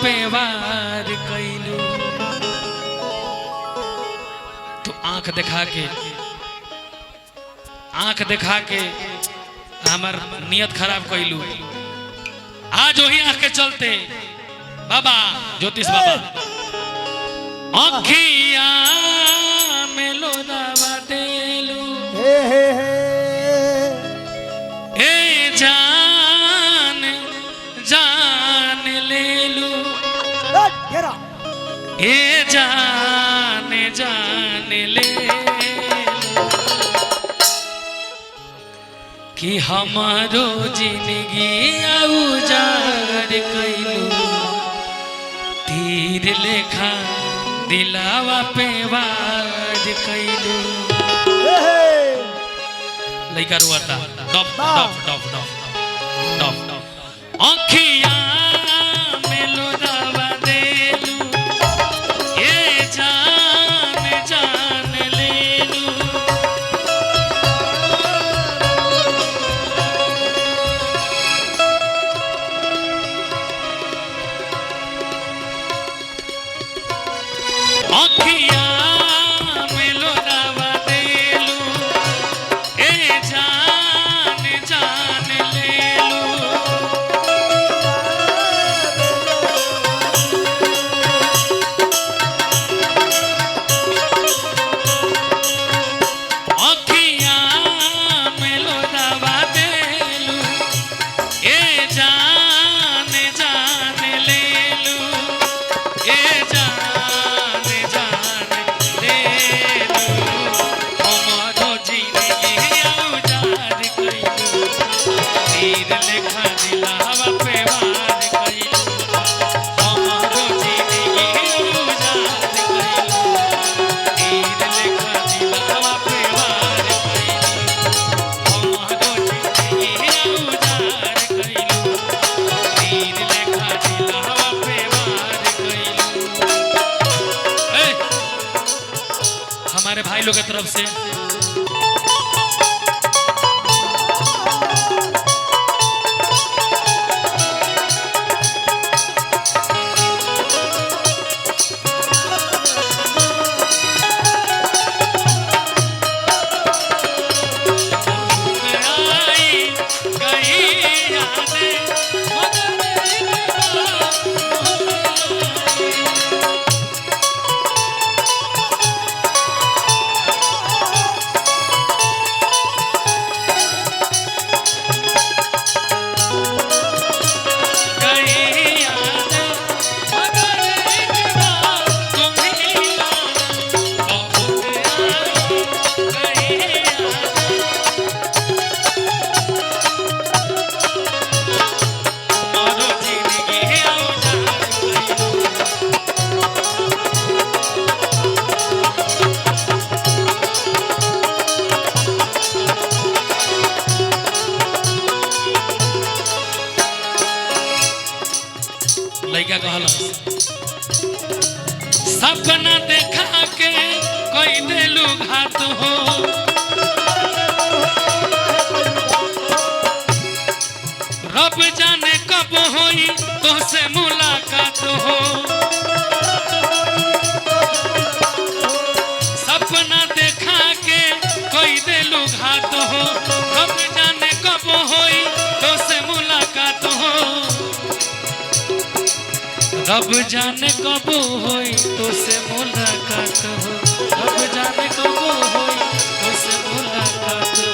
पे वार कैलू। तो आंख दिखा के हमार नियत खराब कैलू। आज वही आंख के चलते बाबा ज्योतिष बाबा अखिया में लोरावा देलू। ए जान जान लेलू। ए जान जान ले कि हमारो जिंदगी उजाड़ कैलू। तीर लेखा दिलावा पे वार कैलू। लइका रुआता डफ डफ डफ डफ डफ अखिया में लोरावा देलू। ए जान जान लेलू। अखिया में लोरावा देलू। ए जान जान लेलू। अखिया में लोरावा देलू। ए जान जान लेलू। ए जान जान लेलू। हमारो जिंदगी उजाड़ कैलू। तीर लेखा दिलावा पे वार कैलू। हमारो जिंदगी उजाड़ कैलू। तीर लेखा दिलावा पे वार कैलू। हमारो जिंदगी उजाड़ कैलू। तीर लेखा दिलावा पे वार कैलू। हमारे भाई लोग की तरफ से आई गई यादें मगर एक बार लइका कहल सपना देखा के कोई देलू घात हो। रब जाने कब होई तोसे मुलाकात हो। सपना देखा के कोई देलू घात हो। रब जाने कब होई तोसे मुलाकात हो। रब जाने कब होई तोसे मुलाकात हो। रब जाने कब होई तोसे मुलाकात हो।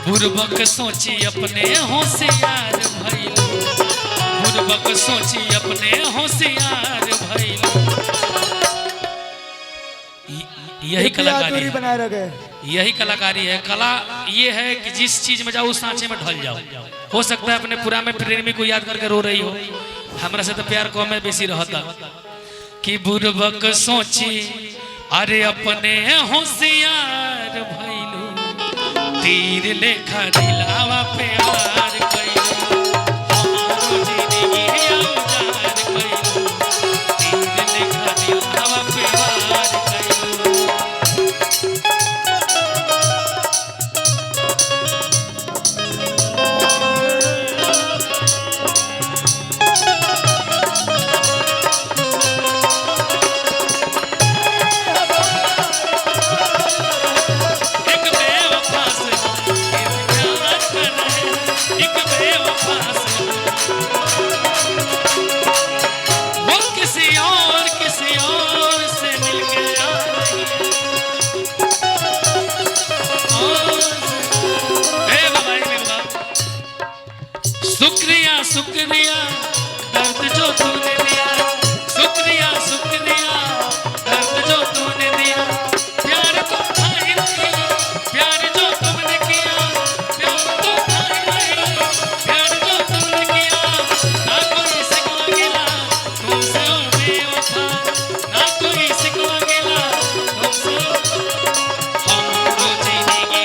बुरबक सोची अपने होशियार भइलू। बुरबक सोची अपने होशियार भइलू। यही कलाकारी है। यही कलाकारी है। कला ये है कि जिस चीज में जाओ उस सांचे में ढल जाओ। हो सकता है अपने पूरा में प्रेमी को याद करके रो रही हो। हमरा से तो प्यार को में बेसी रहता कि बुरबक सोची अरे अपने होशियार भइलू। तीर लेखा दिलावा पे वार कैलू। हमारो जिंदगी उजाड़ कैलू। तीर लेखा दिलावा पे वार कैलू। शुक्रिया दर्द जो तूने दिया, शुक्रिया शुक्रिया दर्द जो तूने दिया, प्यार तो था ही नहीं, प्यार जो तुमने किया, प्यार तो था ही नहीं, प्यार जो तुमने किया, ना कोई सिकवा गिला तुमसे ओ बेवफा, ना कोई सिकवा गिला तुमसे हमको जीने की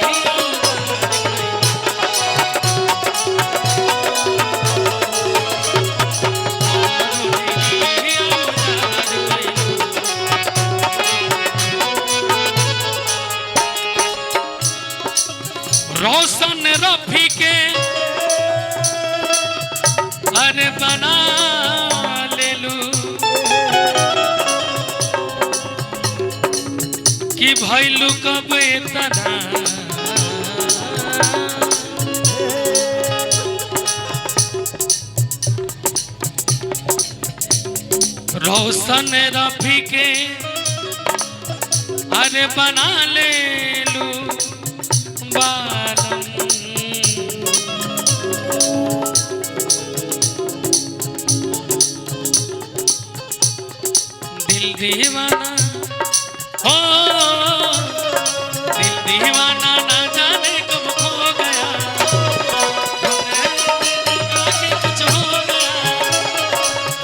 रोशन रफी के अरे बना ले लू कि भैलू कब इतना रोशन रफी के अरे बना ले लू बालम, दिल दीवाना हो, दिल दीवाना ना जाने कब खो गया, आगे कुछ हो गया,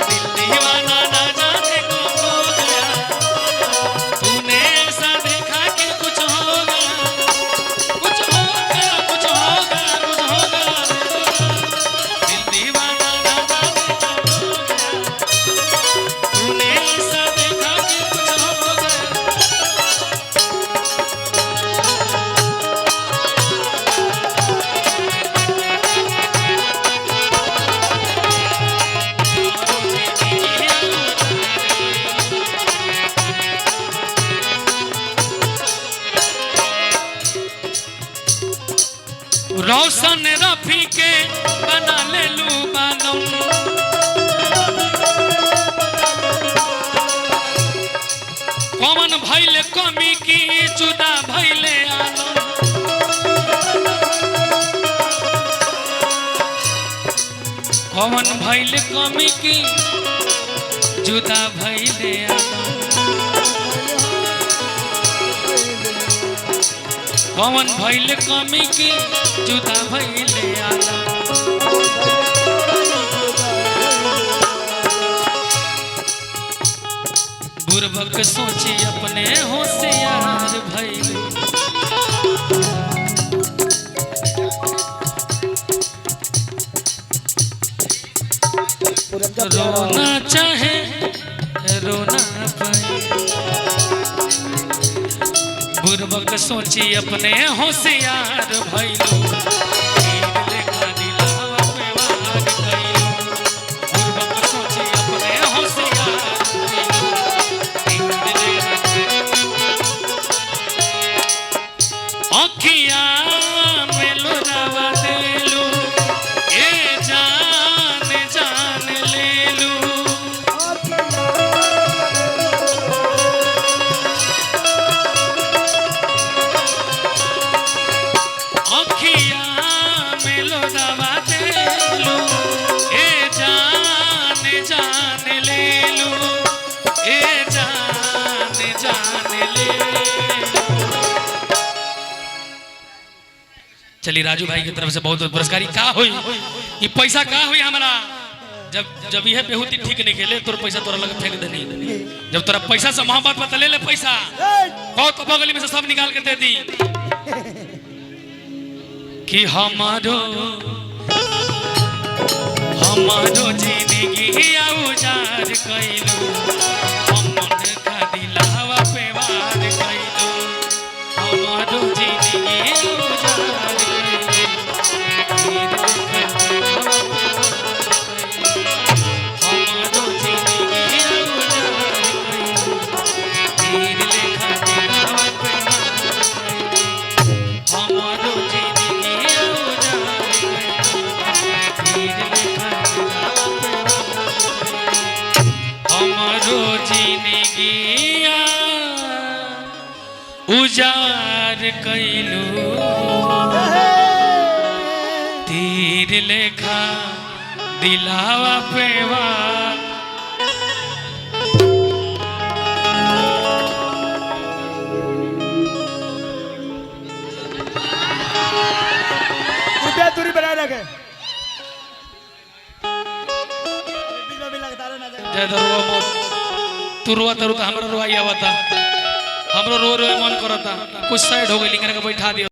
दिल दीवाना ना जाने कब खो गया, तूने ऐसा देखा कि कुछ हो गया, कुछ हो गया, कुछ हो गया, कुछ हो गया, दिल दीवाना ना जाने कब खो गया, तूने ऐसा देखा कि कुछ हो गया। रोशन रफी के बना ले लू बालम, कौन भैले कमी की जुदा भैले आलम, कौन भैले कमी की जुदा भैले आलम, कौन भैले कमी की जुदा भैले आलम, बुर्बक सोची अपने होशियार भैले, रोना चाहे रोना पाए, बुर्बक सोची अपने होशियार भैलो, लेखा दिलावा पे वार कइलो, बुर्बक सोची अपने होशियार भैलो, अखिया में लोरावा देलू, ए जान जान ले लू, अखिया में लोरावा देलू, ए जान जान ले लू, ए जान जान ले लू। चलिए राजू भाई की तरफ से बहुत बहुत पुरस्कार। का हुई ये पैसा का हुई हमारा, जब यह बेहुती ठीक नहीं खेले तोर पैसा तोरा लगे फेंक देनी, जब तोरा पैसा से मोहब्बत पता ले ले पैसा बहुत बगल में से सब निकाल के दे दी कि हमारो जिंदगी उजार कइलू, हमन का दिलावा पे वार कइलू, हमारो जिंदगी उजार उजार कइलू, तीर लेखा दिलावा पेवा दूरी बनाए रखे। जय दरुआ तू रोआ तरु तो हमरा रोआ आवता हमरो रो रो मन करता कुछ साइड हो गई लेकिन बैठा दियो।